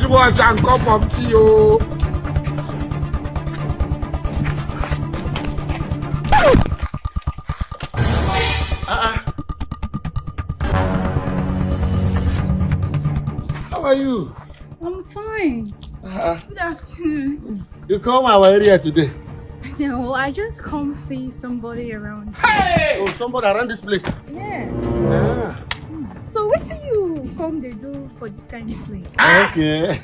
wristwatch and cup of tea, oh. How are you? I'm fine. Good afternoon. You come our area today? No, I just come see somebody around. Hey! Oh, somebody around this place? Yes. Ah. So what do you come they do for this kind of place? Okay.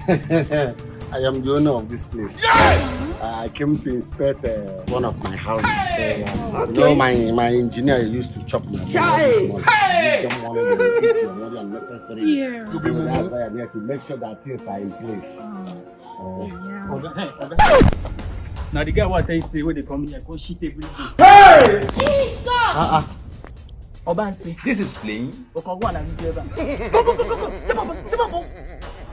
I am the owner of this place. Yes! I came to inspect one of my houses. Hey! You know, my engineer used to chop my money this morning. Hey! Give them money, they will eat your money unnecessary. Yeah. So that's why I'm here to make sure that things are in place. Yeah. Now the guy what I say when they come here, go shit every day. Hey! Jesus! Obansi. This is playing. Go go and give them. Go. Simple.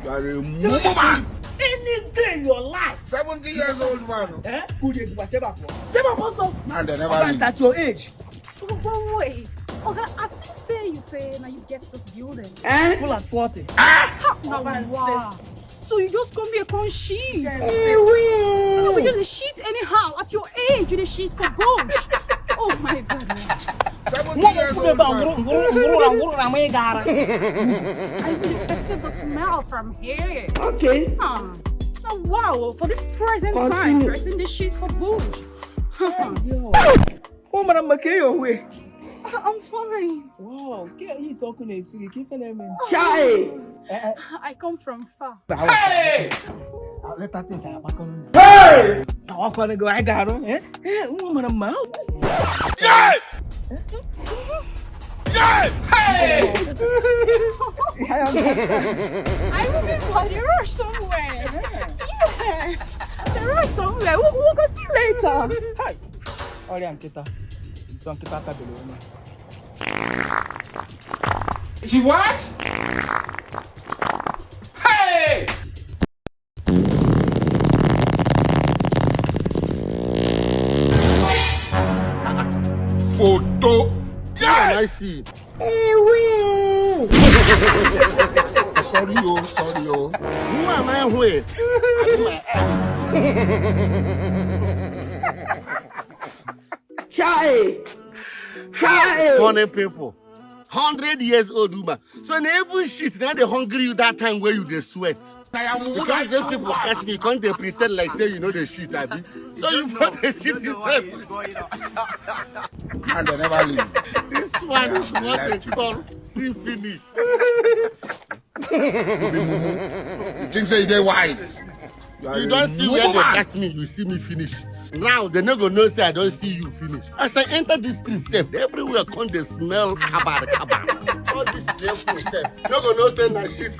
You are a woman. Any day in your life. 70 years old man. Eh? Who they do Simple so. And they never Obansi at your age. Wait. Okay, I think you say now you get this building. Full at 40. Wow. So you just come here con shit. Yes. No, but you just shit anyhow. At your age, you just shit for bush. Oh my goodness. 70 years old man. I really feel the smell from here. Okay. Oh, wow, for this present time, dressing the shit for bush. Yo. Oh, madam, make your way. I'm fine. Wow, get you talking to you. Keep an name. I come from far. Hey! Let that thing happen. Hey! I want to go. I got him. Woman, mouth. Yeah! Yeah! Hey! I remember there are somewhere. Yeah, there are somewhere. We'll go see later. Hi. Olha, kita. Isso aqui tá cabelo. She what? Hey! Photo. Yeah, I see. Hey, wait. Sorry. Who am I with? Chai. Funny people. 100 years old woman. So in every shit, now they hungry you that time where you they sweat. Because those people catch me, can't they pretend like say you know the shit, Abby? So you put the shit yourself. And they never leave. This one is what they call see finish. You think say they wise? You don't see where they catch me, you see me finish. Now they no go know say I don't see you finish. As I enter this street safe, everywhere come they smell kabar. All this level safe. No go know say na shit.